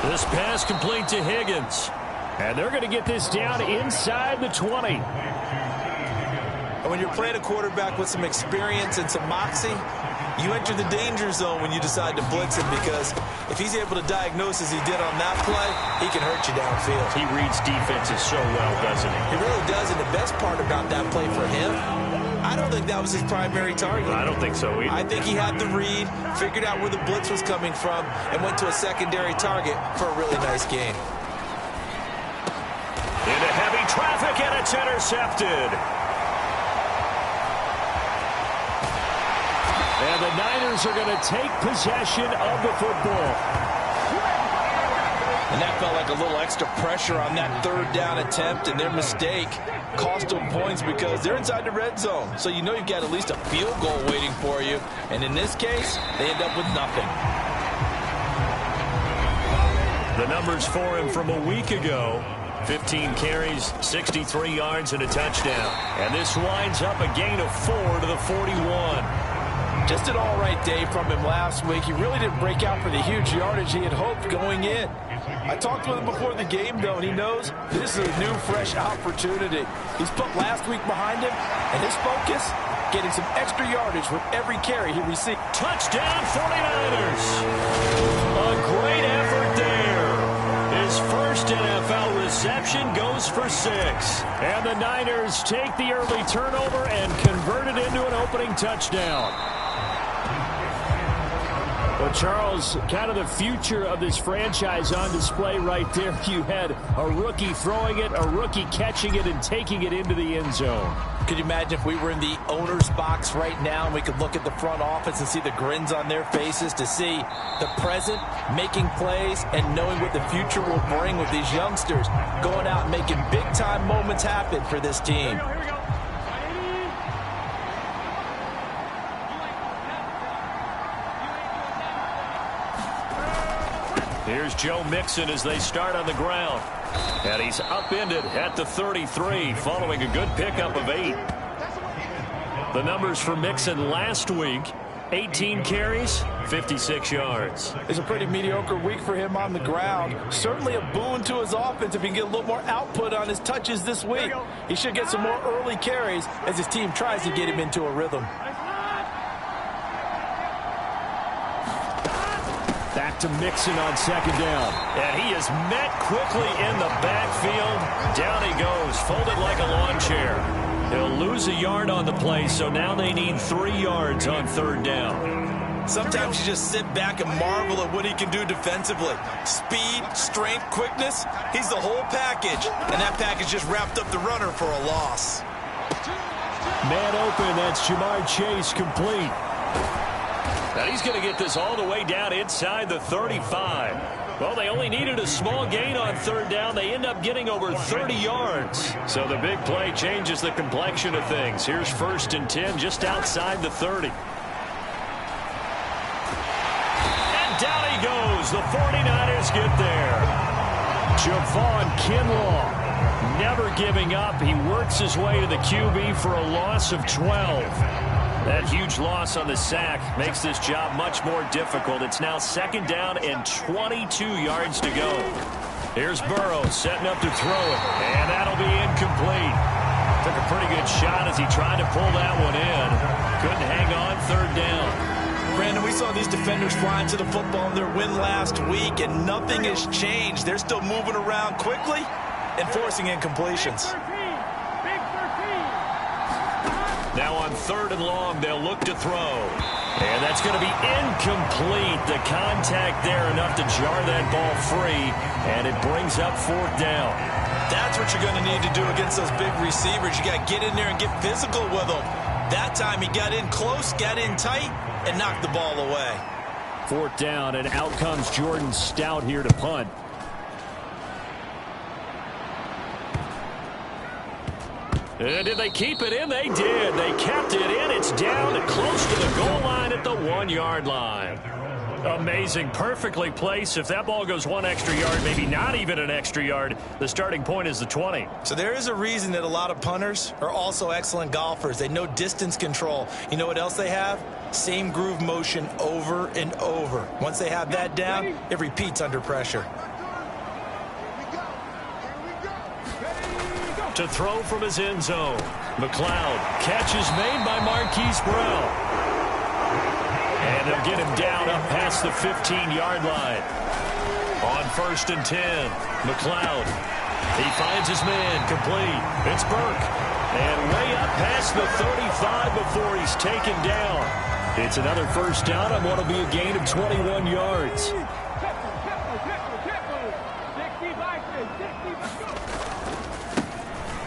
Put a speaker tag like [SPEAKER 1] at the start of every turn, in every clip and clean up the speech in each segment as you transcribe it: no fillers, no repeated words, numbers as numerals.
[SPEAKER 1] This pass complete to Higgins. And they're going to get this down inside the 20.
[SPEAKER 2] And when you're playing a quarterback with some experience and some moxie, you enter the danger zone when you decide to blitz him, because if he's able to diagnose as he did on that play, he can hurt you downfield.
[SPEAKER 1] He reads defenses so well, doesn't he?
[SPEAKER 2] He really does, and the best part about that play for him, I don't think that was his primary target.
[SPEAKER 1] I don't think so either.
[SPEAKER 2] I think he had the read, figured out where the blitz was coming from, and went to a secondary target for a really nice gain.
[SPEAKER 1] Into heavy traffic, and it's intercepted. And the Niners are going to take possession of the football.
[SPEAKER 2] And that felt like a little extra pressure on that third down attempt, and their mistake cost them points because they're inside the red zone. So you know you've got at least a field goal waiting for you. And in this case, they end up with nothing.
[SPEAKER 1] The numbers for him from a week ago: 15 carries, 63 yards, and a touchdown. And this winds up a gain of 4 to the 41.
[SPEAKER 2] Just an all-right day from him last week. He really didn't break out for the huge yardage he had hoped going in. I talked with him before the game, though, and he knows this is a new, fresh opportunity. He's put last week behind him, and his focus, getting some extra yardage with every carry he received.
[SPEAKER 1] Touchdown, 49ers! A great effort there. His first NFL reception goes for 6. And the Niners take the early turnover and convert it into an opening touchdown. Well, Charles, kind of the future of this franchise on display right there. You had a rookie throwing it, a rookie catching it, and taking it into the end zone.
[SPEAKER 2] Could you imagine if we were in the owner's box right now and we could look at the front office and see the grins on their faces, to see the present making plays and knowing what the future will bring with these youngsters going out and making big-time moments happen for this team.
[SPEAKER 3] Here we go.
[SPEAKER 1] Here's Joe Mixon as they start on the ground. And he's upended at the 33 following a good pickup of 8. The numbers for Mixon last week: 18 carries, 56 yards.
[SPEAKER 2] It's a pretty mediocre week for him on the ground. Certainly a boon to his offense if he can get a little more output on his touches this week. He should get some more early carries as his team tries to get him into a rhythm.
[SPEAKER 1] Back to Mixon on second down. And he is met quickly in the backfield. Down he goes, folded like a lawn chair. He'll lose a yard on the play, so now they need 3 yards on third down.
[SPEAKER 2] Sometimes you just sit back and marvel at what he can do defensively. Speed, strength, quickness, he's the whole package. And that package just wrapped up the runner for a loss.
[SPEAKER 1] Man open, that's Jamar Chase, complete. Now he's going to get this all the way down inside the 35. Well, they only needed a small gain on third down. They end up getting over 30 yards. So the big play changes the complexion of things. Here's 1st and 10 just outside the 30. And down he goes. The 49ers get there. Javon Kinlaw never giving up. He works his way to the QB for a loss of 12. That huge loss on the sack makes this job much more difficult. It's now 2nd down and 22 yards to go. Here's Burrow setting up to throw it, and that'll be incomplete. Took a pretty good shot as he tried to pull that one in. Couldn't hang on 3rd down.
[SPEAKER 2] Brandon, we saw these defenders flying to the football in their win last week, and nothing has changed. They're still moving around quickly and forcing incompletions.
[SPEAKER 1] Now on 3rd and long, they'll look to throw. And that's going to be incomplete. The contact there enough to jar that ball free, and it brings up 4th down.
[SPEAKER 2] That's what you're going to need to do against those big receivers. You got to get in there and get physical with them. That time he got in close, got in tight, and knocked the ball away.
[SPEAKER 1] 4th down, and out comes Jordan Stout here to punt. Did they keep it in? They did. They kept it in. It's down to close to the goal line at the 1-yard line. Amazing. Perfectly placed. If that ball goes 1 extra yard, maybe not even an extra yard, the starting point is the 20.
[SPEAKER 3] So there is a reason that a lot of punters are also excellent golfers. They know distance control. You know what else they have? Same groove motion over and over. Once they have that down, it repeats under pressure.
[SPEAKER 1] To throw from his end zone. McLeod. Catch is made by Marquise Brown. And they'll get him down up past the 15-yard line. On 1st and 10, McLeod. He finds his man, complete. It's Burke. And way up past the 35 before he's taken down. It's another first down on what will be a gain of 21 yards.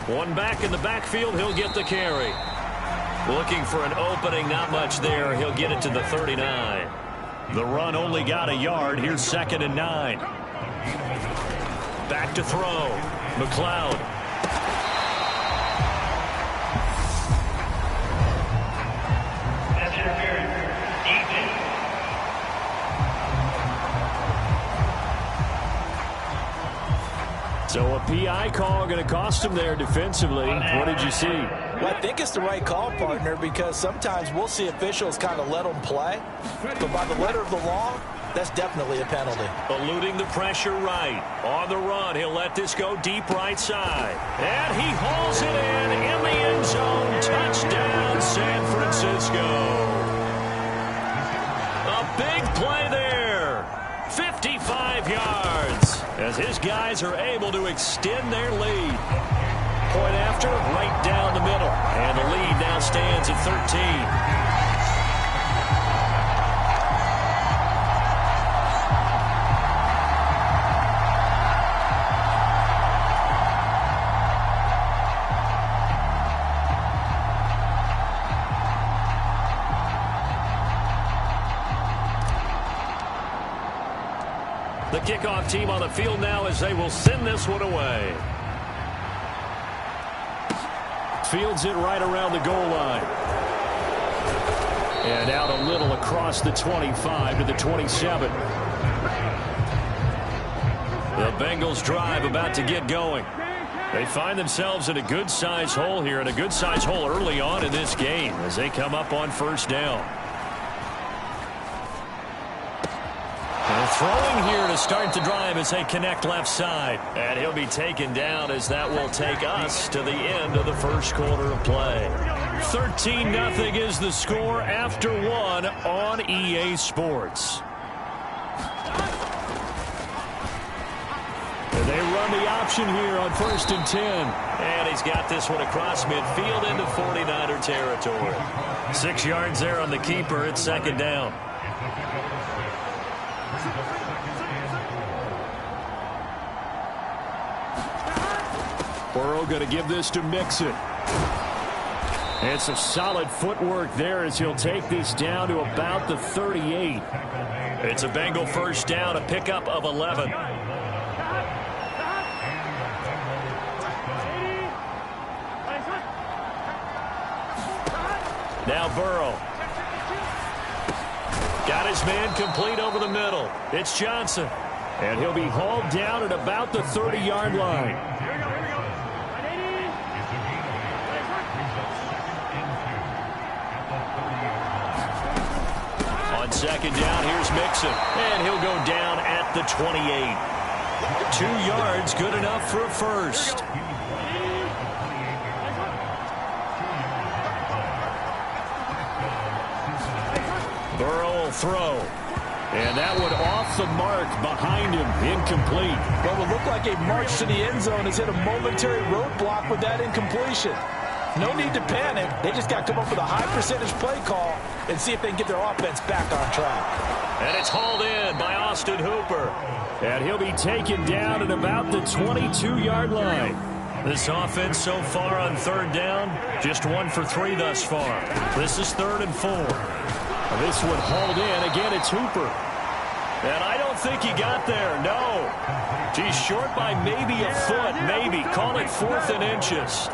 [SPEAKER 1] One back in the backfield, he'll get the carry. Looking for an opening, not much there. He'll get it to the 39. The run only got a yard. Here's 2nd and 9. Back to throw. McLeod. So a PI call going to cost him there defensively. What did you see?
[SPEAKER 3] Well, I think it's the right call, partner, because sometimes we'll see officials kind of let them play. But by the letter of the law, that's definitely a penalty.
[SPEAKER 1] Eluding the pressure right. On the run, he'll let this go deep right side. And he hauls it in the end zone. Touchdown, San Francisco. A big play there. 55 yards. As his guys are able to extend their lead. Point after, right down the middle. And the lead now stands at 13. The kickoff team on the field now as they will send this one away. Fields it right around the goal line. And out a little across the 25 to the 27. The Bengals drive about to get going. They find themselves in a good-sized hole here, and a good-sized hole early on in this game as they come up on 1st down. Throwing here to start the drive as they connect left side. And he'll be taken down as that will take us to the end of the first quarter of play. 13-0 is the score after 1 on EA Sports. And they run the option here on 1st and 10. And he's got this one across midfield into 49er territory. 6 yards there on the keeper. It's 2nd down. Burrow going to give this to Mixon. It's a solid footwork there as he'll take this down to about the 38. It's a Bengal first down, a pickup of 11. Now Burrow. Got his man complete over the middle. It's Johnson. And he'll be hauled down at about the 30-yard line. On 2nd down, here's Mixon. And he'll go down at the 28. 2 yards, good enough for a first. Burrow will throw. And that one off the mark behind him, incomplete.
[SPEAKER 2] What would look like a march to the end zone has hit a momentary roadblock with that incompletion. No need to panic. They just got to come up with a high percentage play call and see if they can get their offense back on track.
[SPEAKER 1] And it's hauled in by Austin Hooper. And he'll be taken down at about the 22-yard line. This offense so far on 3rd down, just 1 for 3 thus far. This is 3rd and 4. This one hauled in. Again, it's Hooper. And I don't think he got there. No. He's short by maybe a foot. Maybe. Call it 4th and inches.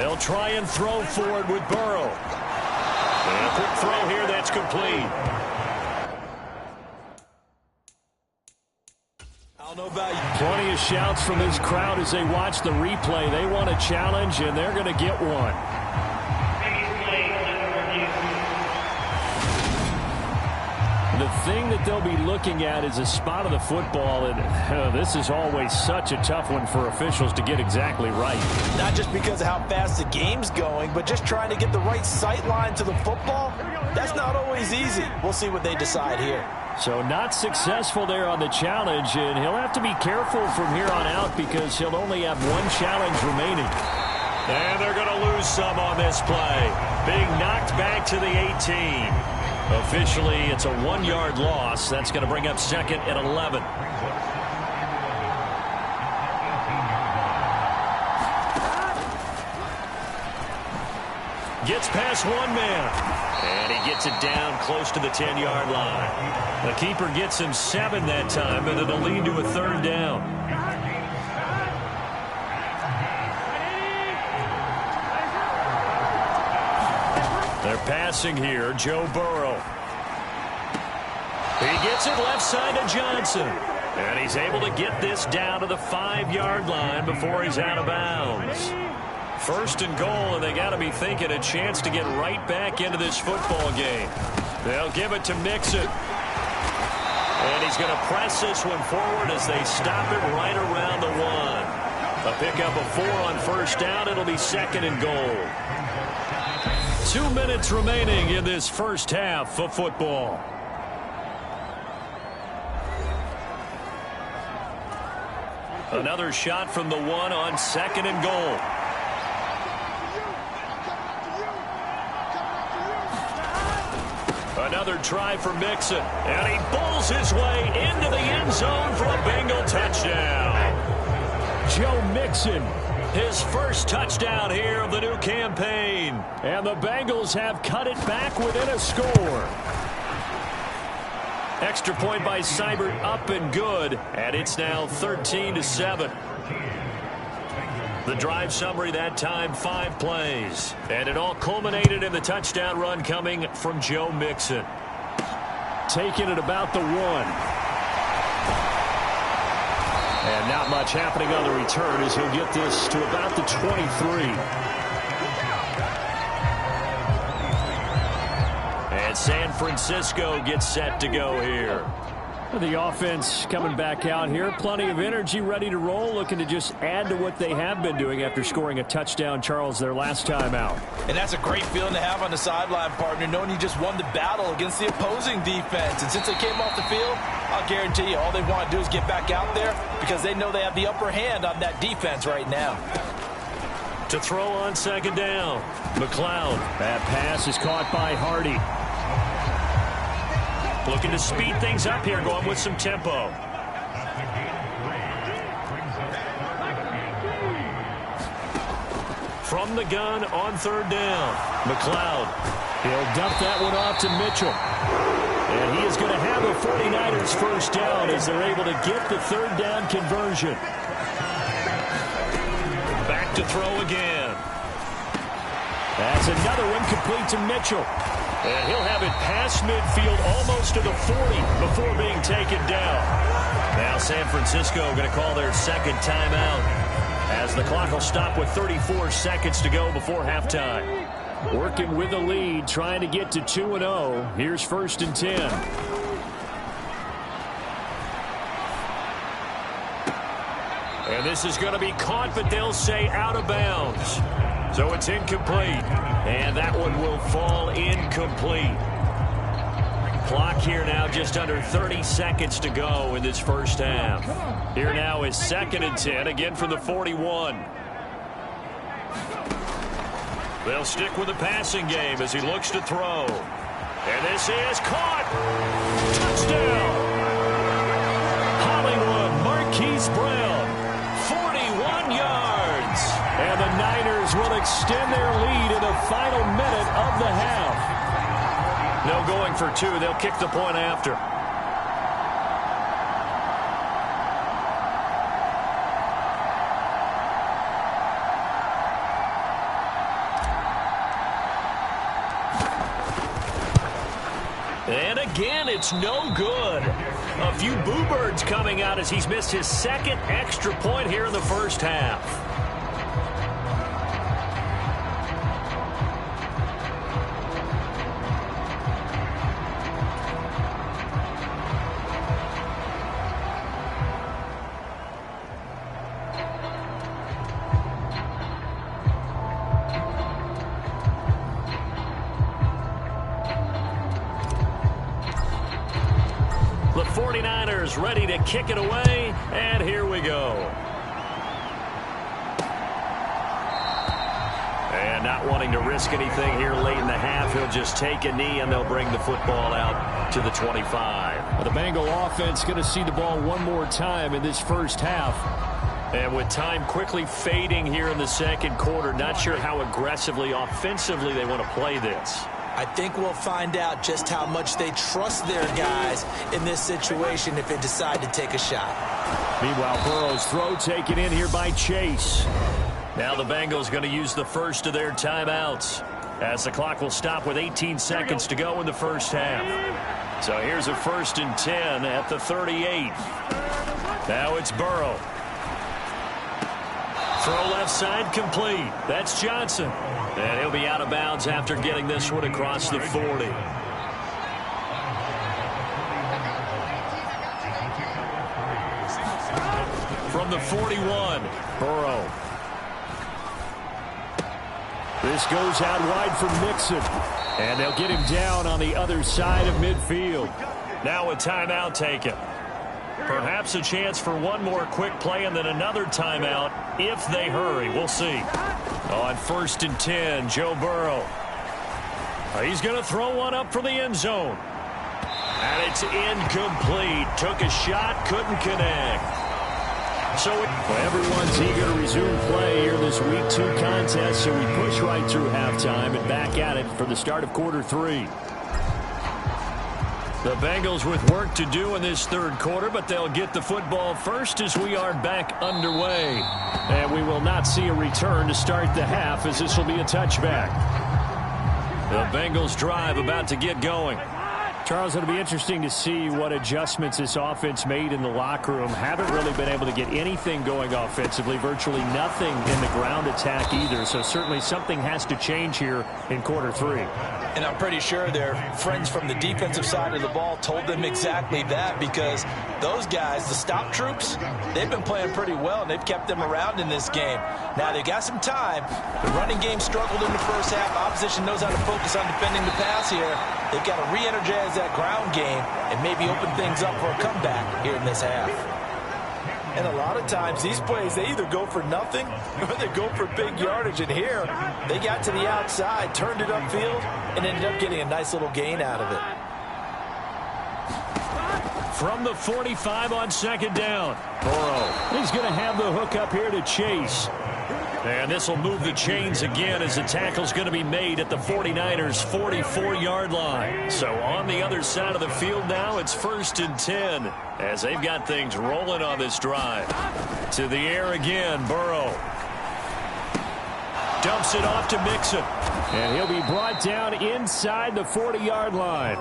[SPEAKER 1] They'll try and throw forward with Burrow. And a quick throw here that's complete.
[SPEAKER 3] I don't know about you.
[SPEAKER 1] Plenty of shouts from this crowd as they watch the replay. They want a challenge, and they're going to get one. The thing that they'll be looking at is a spot of the football, and this is always such a tough one for officials to get exactly right.
[SPEAKER 3] Not just because of how fast the game's going, but just trying to get the right sight line to the football. That's not always easy. We'll see what they decide here.
[SPEAKER 1] So not successful there on the challenge, and he'll have to be careful from here on out because he'll only have one challenge remaining. And they're going to lose some on this play. Being knocked back to the 18. Officially, it's a 1-yard loss. That's going to bring up 2nd and 11. Gets past one man. And he gets it down close to the 10-yard line. The keeper gets him 7 that time, and it'll lead to a 3rd down. They're passing here. Joe Burrow. He gets it left side to Johnson. And he's able to get this down to the 5-yard line before he's out of bounds. 1st and goal, and they got to be thinking a chance to get right back into this football game. They'll give it to Mixon. And he's going to press this one forward as they stop it right around the 1. A pickup of 4 on 1st down. It'll be 2nd and goal. 2 minutes remaining in this first half of football. Another shot from the 1 on 2nd and goal. Another try for Mixon. And he bowls his way into the end zone for a Bengal touchdown. Joe Mixon. His first touchdown here of the new campaign. And the Bengals have cut it back within a score. Extra point by Seibert up and good. And it's now 13-7. The drive summary that time, 5 plays. And it all culminated in the touchdown run coming from Joe Mixon. Taking it about the 1. And not much happening on the return as he'll get this to about the 23. And San Francisco gets set to go here. The offense coming back out here. Plenty of energy, ready to roll, looking to just add to what they have been doing after scoring a touchdown, Charles, their last time out.
[SPEAKER 3] And that's a great feeling to have on the sideline, partner, knowing you just won the battle against the opposing defense. And since they came off the field, I'll guarantee you all they want to do is get back out there because they know they have the upper hand on that defense right now.
[SPEAKER 1] To throw on 2nd down, McLeod. That pass is caught by Hardy. Looking to speed things up here, going with some tempo. From the gun on 3rd down, McLeod. He'll dump that one off to Mitchell. And he is going to have a 49ers first down as they're able to get the 3rd down conversion. Back to throw again. That's another one complete to Mitchell. And he'll have it past midfield almost to the 40 before being taken down. Now San Francisco going to call their 2nd timeout as the clock will stop with 34 seconds to go before halftime. Working with the lead, trying to get to 2-0. Here's 1st and 10. And this is going to be caught, but they'll say out of bounds. So it's incomplete. And that one will fall incomplete. Clock here now just under 30 seconds to go in this first half. Here now is 2nd and 10, again from the 41. They'll stick with the passing game as he looks to throw. And this is caught. Touchdown. Hollywood Marquise Brown. 41 yards. And the Niners will extend their lead in the final minute of the half. No going for 2. They'll kick the point after. again, it's no good. A few boo birds coming out as he's missed his second extra point here in the first half. The 49ers ready to kick it away, and here we go. And not wanting to risk anything here late in the half, he'll just take a knee, and they'll bring the football out to the 25.
[SPEAKER 4] The Bengal offense going to see the ball one more time in this first half.
[SPEAKER 1] And with time quickly fading here in the second quarter, not sure how aggressively, offensively they want to play this.
[SPEAKER 3] I think we'll find out just how much they trust their guys in this situation if they decide to take a shot.
[SPEAKER 1] Meanwhile, Burrow's throw taken in here by Chase. Now the Bengals going to use the first of their timeouts as the clock will stop with 18 seconds to go in the first half. So here's a 1st and 10 at the 38. Now it's Burrow. Throw left side complete. That's Johnson. And he'll be out of bounds after getting this one across the 40. From the 41, Burrow.
[SPEAKER 4] This goes out wide for Mixon. And they'll get him down on the other side of midfield.
[SPEAKER 1] Now a timeout taken. Perhaps a chance for one more quick play and then another timeout if they hurry. We'll see. On 1st and 10, Joe Burrow. He's going to throw one up for the end zone. And it's incomplete. Took a shot, couldn't connect. So
[SPEAKER 4] everyone's eager to resume play here this Week 2 contest, so we push right through halftime and back at it for the start of quarter 3.
[SPEAKER 1] The Bengals with work to do in this third quarter, but they'll get the football first as we are back underway.
[SPEAKER 4] And we will not see a return to start the half, as this will be a touchback.
[SPEAKER 1] The Bengals drive about to get going.
[SPEAKER 4] Charles, it'll be interesting to see what adjustments this offense made in the locker room. Haven't really been able to get anything going offensively, virtually nothing in the ground attack either. So certainly something has to change here in quarter 3.
[SPEAKER 3] And I'm pretty sure their friends from the defensive side of the ball told them exactly that, because those guys, the stop troops, they've been playing pretty well, and they've kept them around in this game. Now, they got some time. The running game struggled in the first half. Opposition knows how to focus on defending the pass here. They've got to re-energize that ground game and maybe open things up for a comeback here in this half. And a lot of times, these plays, they either go for nothing or they go for big yardage. And here, they got to the outside, turned it upfield, and ended up getting a nice little gain out of it.
[SPEAKER 1] From the 45 on 2nd down, Burrow.
[SPEAKER 4] He's going to have the hook up here to Chase.
[SPEAKER 1] And this will move the chains again as the tackle's going to be made at the 49ers' 44-yard line. So on the other side of the field now, it's 1st and 10 as they've got things rolling on this drive. To the air again, Burrow. Dumps it off to Mixon.
[SPEAKER 4] And he'll be brought down inside the 40-yard line.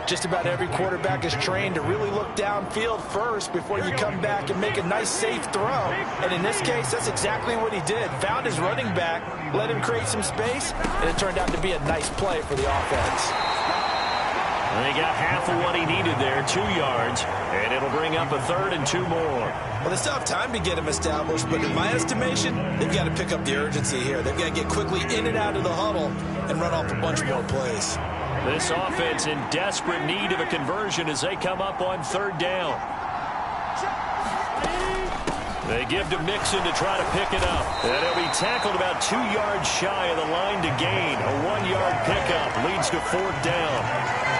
[SPEAKER 3] Just about every quarterback is trained to really look downfield first before you come back and make a nice, safe throw. And in this case, that's exactly what he did. Found his running back, let him create some space, and it turned out to be a nice play for the offense.
[SPEAKER 1] And he got half of what he needed there, 2 yards, and it'll bring up a 3rd and 2 more.
[SPEAKER 3] Well, they still have time to get him established, but in my estimation, they've got to pick up the urgency here. They've got to get quickly in and out of the huddle and run off a bunch more plays.
[SPEAKER 1] This offense in desperate need of a conversion as they come up on 3rd down. They give to Mixon to try to pick it up. And he'll be tackled about 2 yards shy of the line to gain. A 1-yard pickup leads to 4th down.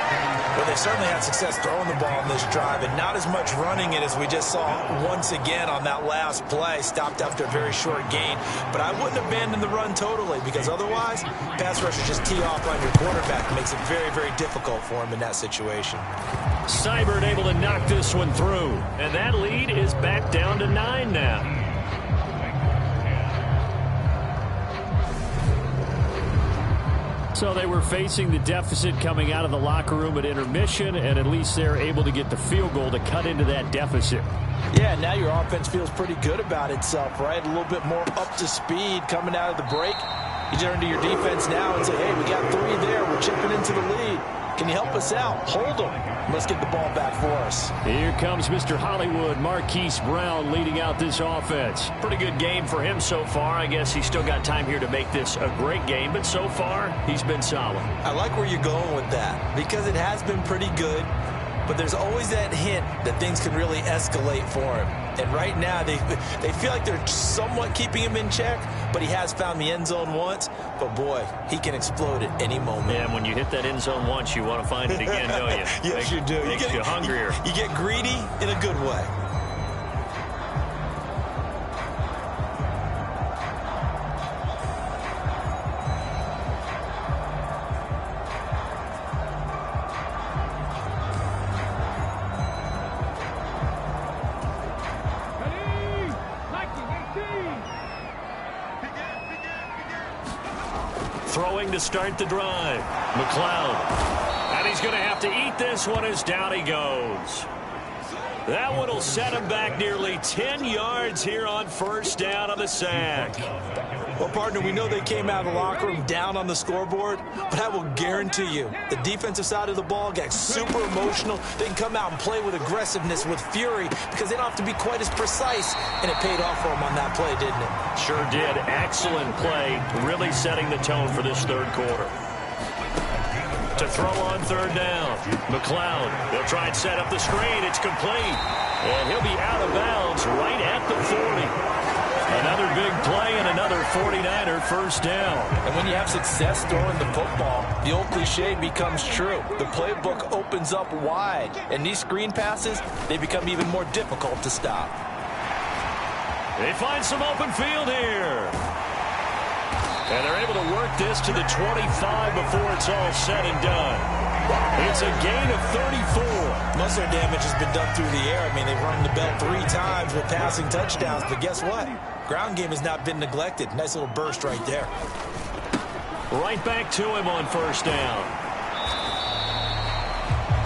[SPEAKER 3] Well, they certainly had success throwing the ball on this drive, and not as much running it as we just saw once again on that last play. Stopped after a very short gain. But I wouldn't abandon the run totally, because otherwise, pass rushers just tee off on your quarterback. It makes it very, very difficult for him in that situation.
[SPEAKER 1] Seibert able to knock this one through. And that lead is back down to 9 now.
[SPEAKER 4] So they were facing the deficit coming out of the locker room at intermission, and at least they're able to get the field goal to cut into that deficit.
[SPEAKER 2] Yeah, now your offense feels pretty good about itself, right? A little bit more up to speed coming out of the break. You turn to your defense now and say, hey, we got 3 there. We're chipping into the lead. Can you help us out? Hold them. Let's get the ball back for us.
[SPEAKER 4] Here comes Mr. Hollywood, Marquise Brown, leading out this offense.
[SPEAKER 1] Pretty good game for him so far. I guess he's still got time here to make this a great game, but so far, he's been solid.
[SPEAKER 3] I like where you're going with that because it has been pretty good, but there's always that hint that things can really escalate for him. And right now, they feel like they're somewhat keeping him in check, but he has found the end zone once. But, boy, he can explode at any moment.
[SPEAKER 1] Yeah, and when you hit that end zone once, you want to find it again, don't you?
[SPEAKER 3] Yes, you do.
[SPEAKER 1] Makes you hungrier.
[SPEAKER 3] You get greedy in a good way.
[SPEAKER 1] Throwing to start the drive. McLeod. And he's going to have to eat this one as down he goes. That one will set him back nearly 10 yards here on first down on the sack.
[SPEAKER 3] Well, partner, we know they came out of the locker room down on the scoreboard, but I will guarantee you the defensive side of the ball got super emotional. They can come out and play with aggressiveness, with fury, because they don't have to be quite as precise, and it paid off for them on that play, didn't it?
[SPEAKER 1] Sure did. Excellent play, really setting the tone for this third quarter. To throw on third down. McLeod, they'll try and set up the screen. It's complete. And he'll be out of bounds right at the 40. Another big play and another 49er first down.
[SPEAKER 2] And when you have success throwing the football, the old cliche becomes true. The playbook opens up wide. And these screen passes, they become even more difficult to stop.
[SPEAKER 1] They find some open field here. And they're able to work this to the 25 before it's all said and done. It's a gain of 34.
[SPEAKER 3] Most of their damage has been done through the air. I mean, they've rung the bell 3 times with passing touchdowns, but guess what? Ground game has not been neglected. Nice little burst right there.
[SPEAKER 1] Right back to him on first down.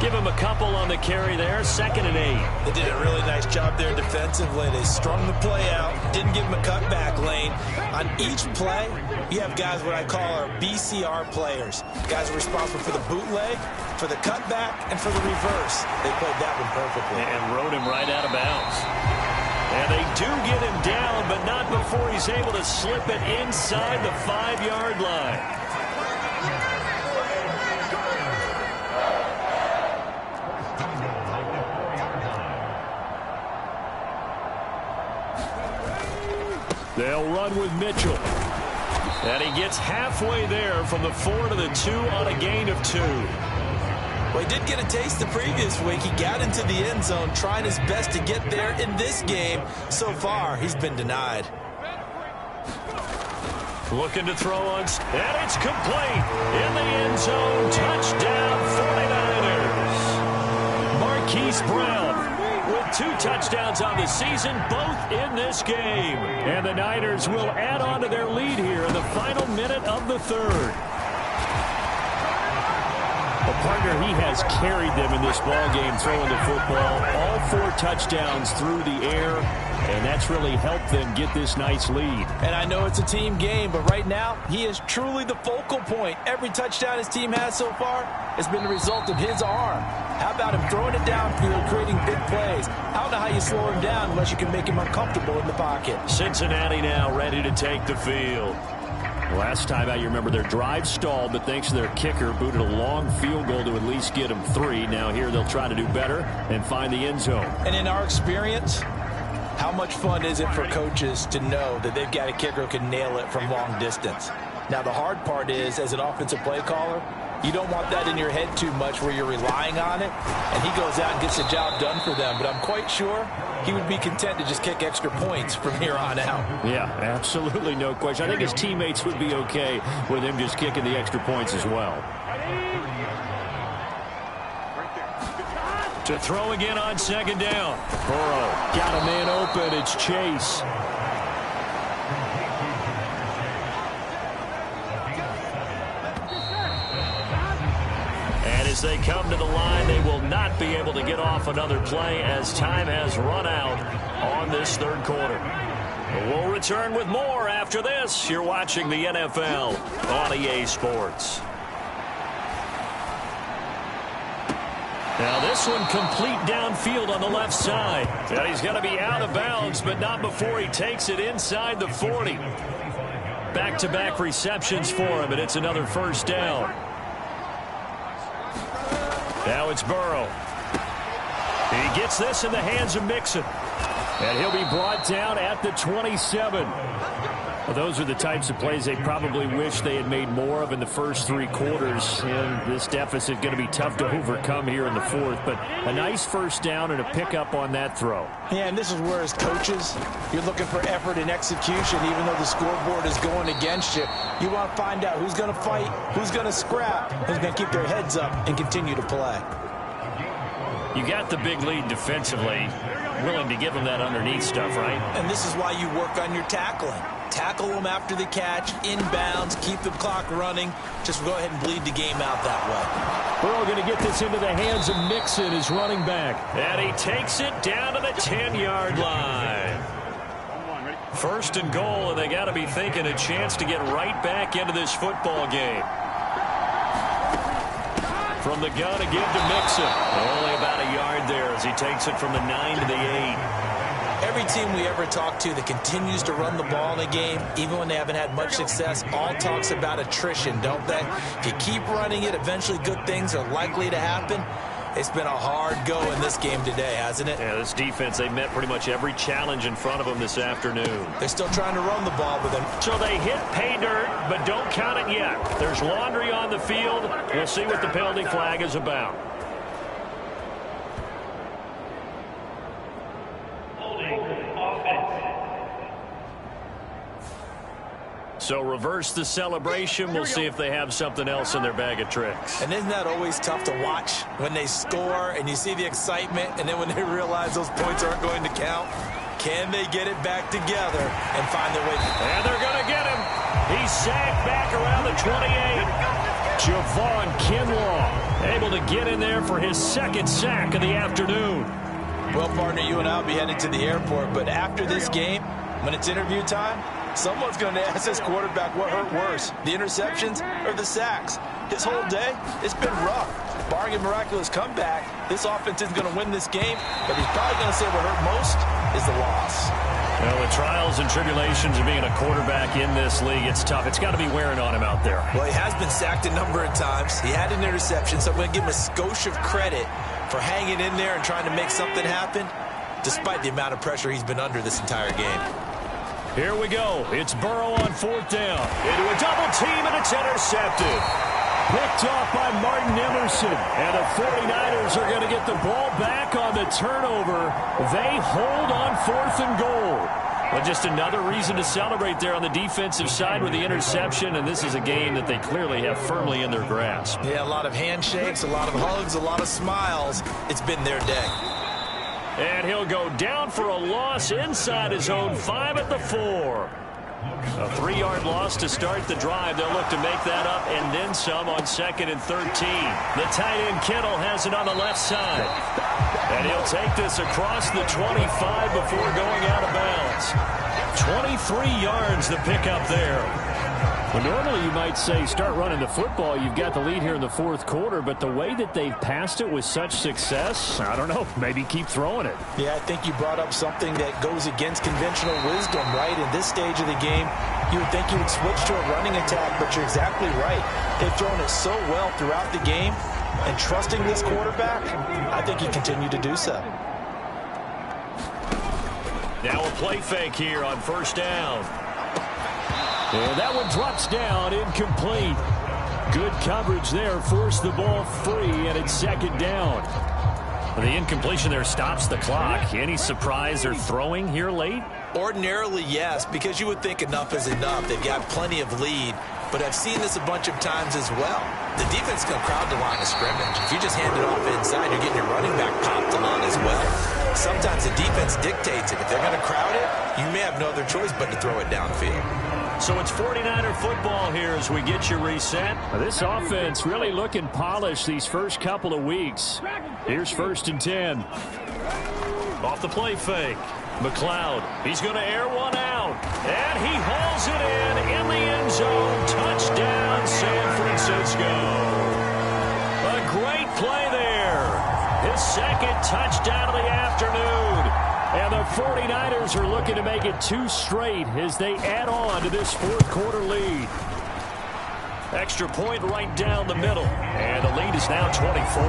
[SPEAKER 1] Give him a couple on the carry there. 2nd and 8.
[SPEAKER 3] They did a really nice job there defensively. They strung the play out, didn't give him a cutback lane. On each play, you have guys what I call our BCR players. Guys are responsible for the bootleg, for the cutback, and for the reverse. They played that one perfectly.
[SPEAKER 1] And rode him right out of bounds. And they do get him down, but not before he's able to slip it inside the 5-yard line. They'll run with Mitchell. And he gets halfway there from the 4 to the 2 on a gain of 2.
[SPEAKER 3] Well, he did get a taste the previous week. He got into the end zone, trying his best to get there in this game. So far, he's been denied.
[SPEAKER 1] Looking to throw on, and it's complete. In the end zone, touchdown 49ers. Marquise Brown with 2 touchdowns on the season, both in this game. And the Niners will add on to their lead here in the final minute of the third.
[SPEAKER 4] Well, partner, he has carried them in this ball game throwing the football. All 4 touchdowns through the air, and that's really helped them get this nice lead.
[SPEAKER 2] And I know it's a team game, but right now, he is truly the focal point. Every touchdown his team has so far has been the result of his arm. How about him throwing it downfield, creating big plays? I don't know how you slow him down unless you can make him uncomfortable in the pocket.
[SPEAKER 1] Cincinnati now ready to take the field.
[SPEAKER 4] Last time out, you remember their drive stalled, but thanks to their kicker, booted a long field goal to at least get them 3. Now here they'll try to do better and find the end zone.
[SPEAKER 2] And in our experience, how much fun is it for coaches to know that they've got a kicker who can nail it from long distance? Now, the hard part is, as an offensive play caller, you don't want that in your head too much where you're relying on it, and he goes out and gets the job done for them. But I'm quite sure he would be content to just kick extra points from here on out.
[SPEAKER 4] Yeah, absolutely no question. I think his teammates would be okay with him just kicking the extra points as well.
[SPEAKER 1] To throw again on 2nd down.
[SPEAKER 4] Burrow got a man open. It's Chase.
[SPEAKER 1] As they come to the line, they will not be able to get off another play as time has run out on this third quarter. We'll return with more after this. You're watching the NFL on EA Sports. Now this one complete downfield on the left side. And he's going to be out of bounds, but not before he takes it inside the 40. Back-to-back receptions for him, and it's another first down. Now it's Burrow. He gets this in the hands of Mixon. And he'll be brought down at the 27. Well, those are the types of plays they probably wish they had made more of in the first three quarters. And this deficit going to be tough to overcome here in the fourth. But a nice first down and a pickup on that throw.
[SPEAKER 3] Yeah, and this is where as coaches, you're looking for effort and execution, even though the scoreboard is going against you. You want to find out who's going to fight, who's going to scrap, who's going to keep their heads up and continue to play.
[SPEAKER 1] You got the big lead defensively. Willing to give them that underneath stuff, right?
[SPEAKER 3] And this is why you work on your tackling. Tackle them after the catch, inbounds, keep the clock running. Just go ahead and bleed the game out that way.
[SPEAKER 4] We're all going to get this into the hands of Mixon, his running back.
[SPEAKER 1] And he takes it down to the 10-yard line. First and goal, and they got to be thinking a chance to get right back into this football game. From the gun again to Mixon. Only about a yard there as he takes it from the 9 to the 8.
[SPEAKER 3] Every team we ever talk to that continues to run the ball in a game, even when they haven't had much success, all talks about attrition, don't they? If you keep running it, eventually good things are likely to happen. It's been a hard go in this game today, hasn't it?
[SPEAKER 1] Yeah, this defense, they met pretty much every challenge in front of them this afternoon.
[SPEAKER 3] They're still trying to run the ball with them.
[SPEAKER 1] So they hit pay dirt, but don't count it yet. There's laundry on the field. We'll see what the penalty flag is about. So reverse the celebration. We'll see if they have something else in their bag of tricks.
[SPEAKER 3] And isn't that always tough to watch when they score and you see the excitement, and then when they realize those points aren't going to count? Can they get it back together and find their way?
[SPEAKER 1] And they're going to get him. He's sacked back around the 28. Javon Kinlaw able to get in there for his second sack of the afternoon.
[SPEAKER 3] Well, partner, you and I will be headed to the airport, but after this game, when it's interview time, someone's going to ask this quarterback what hurt worse, the interceptions or the sacks. His whole day, it's been rough. Barring a miraculous comeback, this offense isn't going to win this game, but he's probably going to say what hurt most is the loss.
[SPEAKER 1] Well, the trials and tribulations of being a quarterback in this league, it's tough. It's got to be wearing on him out there.
[SPEAKER 3] Well, he has been sacked a number of times. He had an interception, so I'm going to give him a skosh of credit for hanging in there and trying to make something happen, despite the amount of pressure he's been under this entire game.
[SPEAKER 1] Here we go. It's Burrow on fourth down. Into a double team, and it's intercepted.
[SPEAKER 4] Picked off by Martin Emerson. And the 49ers are going to get the ball back on the turnover. They hold on fourth and goal.
[SPEAKER 1] Well, just another reason to celebrate there on the defensive side with the interception, and this is a game that they clearly have firmly in their grasp.
[SPEAKER 3] Yeah, a lot of handshakes, a lot of hugs, a lot of smiles. It's been their day.
[SPEAKER 1] And he'll go down for a loss inside his own 5 at the 4. A 3-yard loss to start the drive. They'll look to make that up and then some on 2nd and 13. The tight end Kittle has it on the left side. And he'll take this across the 25 before going out of bounds. 23 yards the pickup there.
[SPEAKER 4] Well, normally you might say start running the football. You've got the lead here in the fourth quarter, but the way that they've passed it with such success, I don't know, maybe keep throwing it.
[SPEAKER 3] Yeah, I think you brought up something that goes against conventional wisdom, right? In this stage of the game, you would think you would switch to a running attack, but you're exactly right. They've thrown it so well throughout the game, and trusting this quarterback, I think you continue to do so.
[SPEAKER 1] Now a play fake here on first down.
[SPEAKER 4] And that one drops down, incomplete. Good coverage there, forced the ball free, and it's second down.
[SPEAKER 1] The incompletion there stops the clock. Any surprise they're throwing here late?
[SPEAKER 3] Ordinarily, yes, because you would think enough is enough. They've got plenty of lead, but I've seen this a bunch of times as well. The defense can crowd the line of scrimmage. If you just hand it off inside, you're getting your running back popped a lot as well. Sometimes the defense dictates it. If they're going to crowd it, you may have no other choice but to throw it downfield.
[SPEAKER 1] So it's 49er football here as we get you reset.
[SPEAKER 4] This offense really looking polished these first couple of weeks. Here's 1st and 10.
[SPEAKER 1] Off the play fake. McLeod, he's going to air one out. And he hauls it in the end zone. Touchdown, San Francisco. A great play there. His 2nd touchdown of the afternoon. And the 49ers are looking to make it 2 straight as they add on to this 4th quarter lead. Extra point right down the middle. And the lead is now 24.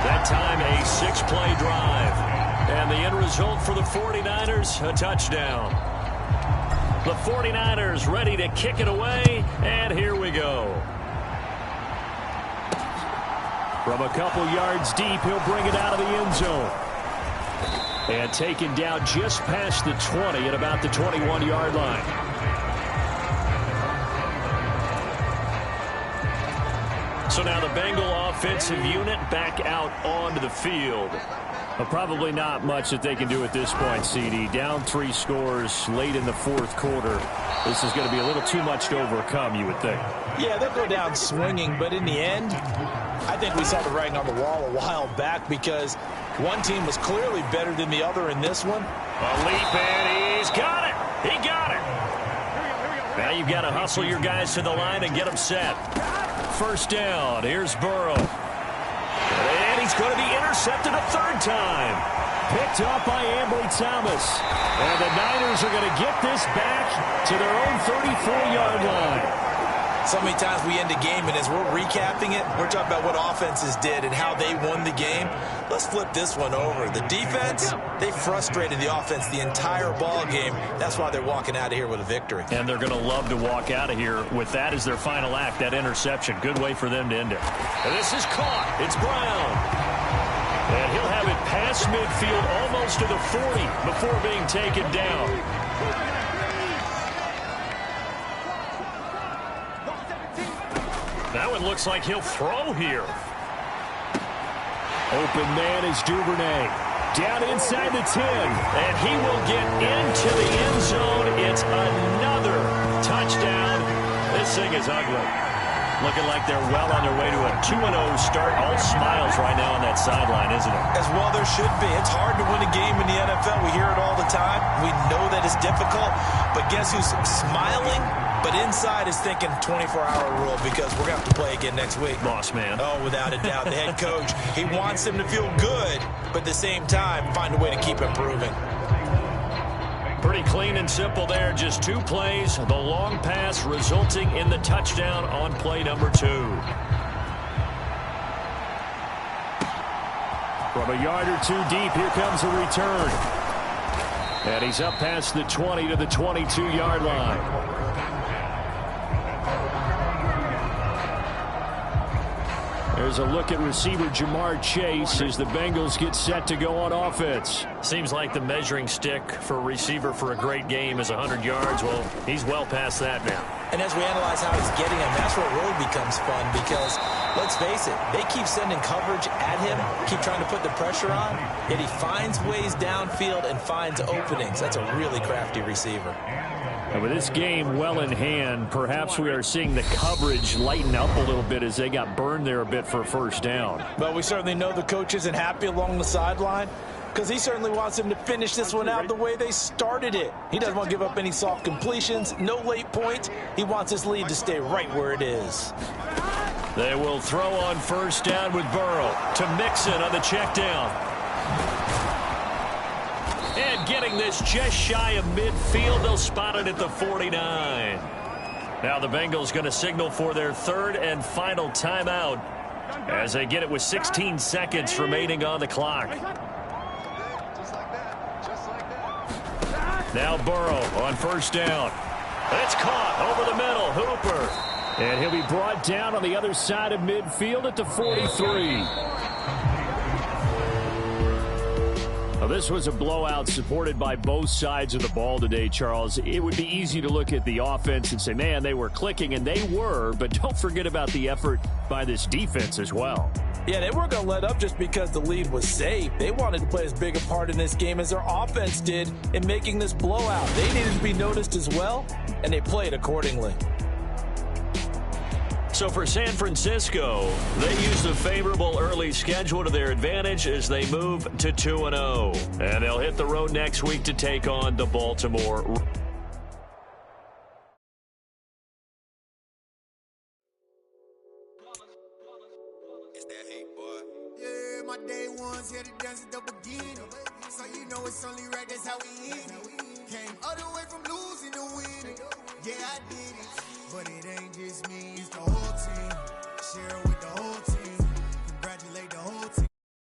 [SPEAKER 1] That time a 6-play drive. And the end result for the 49ers, a touchdown. The 49ers ready to kick it away, and here we go. From a couple yards deep, he'll bring it out of the end zone. And taken down just past the 20 at about the 21-yard line. So now the Bengal offensive unit back out onto the field. Well, probably not much that they can do at this point, CD. Down 3 scores late in the 4th quarter. This is going to be a little too much to overcome, you would think.
[SPEAKER 3] Yeah, they'll go down swinging, but in the end, I think we saw the writing on the wall a while back because one team was clearly better than the other in this one.
[SPEAKER 1] A leap, and he's got it. He got it. Now you've got to hustle your guys to the line and get them set. 1st down. Here's Burrow. And he's going to be intercepted a 3rd time.
[SPEAKER 4] Picked up by Ambry Thomas. And the Niners are going to get this back to their own 34-yard line.
[SPEAKER 3] So many times we end a game, and as we're recapping it, we're talking about what offenses did and how they won the game. Let's flip this one over. The defense, they frustrated the offense the entire ball game. That's why they're walking out of here with a victory.
[SPEAKER 1] And they're going to love to walk out of here with that as their final act, that interception. Good way for them to end it. And this is caught. It's Brown. And he'll have it past midfield almost to the 40 before being taken down. That one looks like he'll throw here.
[SPEAKER 4] Open man is Duvernay. Down inside the 10.
[SPEAKER 1] And he will get into the end zone. It's another touchdown. This thing is ugly. Looking like they're well on their way to a 2-0 start. All smiles right now on that sideline, isn't it?
[SPEAKER 3] As well there should be. It's hard to win a game in the NFL. We hear it all the time. We know that it's difficult. But guess who's smiling? But inside is thinking 24-hour rule because we're going to have to play again next week.
[SPEAKER 1] Boss man.
[SPEAKER 3] Oh, without a doubt. The head coach, he wants them to feel good, but at the same time, find a way to keep improving.
[SPEAKER 1] Pretty clean and simple there. Just 2 plays. The long pass resulting in the touchdown on play number 2.
[SPEAKER 4] From a yard or 2 deep, here comes a return. And he's up past the 20 to the 22-yard line. There's a look at receiver Jamar Chase as the Bengals get set to go on offense.
[SPEAKER 1] Seems like the measuring stick for a receiver for a great game is 100 yards. Well, he's well past that now.
[SPEAKER 3] And as we analyze how he's getting them, that's where it really becomes fun because, let's face it, they keep sending coverage at him, keep trying to put the pressure on, yet he finds ways downfield and finds openings. That's a really crafty receiver.
[SPEAKER 4] And with this game well in hand, perhaps we are seeing the coverage lighten up a little bit as they got burned there a bit for a 1st down.
[SPEAKER 3] But we certainly know the coach isn't happy along the sideline because he certainly wants them to finish this one out the way they started it. He doesn't want to give up any soft completions, no late points. He wants his lead to stay right where it is.
[SPEAKER 1] They will throw on 1st down with Burrow to Mixon on the check down. And getting this just shy of midfield, they'll spot it at the 49. Now the Bengals going to signal for their 3rd and final timeout as they get it with 16 seconds remaining on the clock. Now Burrow on 1st down. It's caught over the middle. Hooper.
[SPEAKER 4] And he'll be brought down on the other side of midfield at the 43. Now, this was a blowout supported by both sides of the ball today, Charles. It would be easy to look at the offense and say, man, they were clicking, and they were, but don't forget about the effort by this defense as well.
[SPEAKER 2] Yeah, they weren't going to let up just because the lead was safe. They wanted to play as big a part in this game as their offense did in making this blowout. They needed to be noticed as well, and they played accordingly.
[SPEAKER 1] So for San Francisco, they use the favorable early schedule to their advantage as they move to 2-0. And they'll hit the road next week to take on the Baltimore.
[SPEAKER 5] My day ones here to dance at the beginning. So you know it's only right, that's how we end it. Came all the way from losing to winning. Yeah, I did it. But it ain't just me, it's the whole team. Share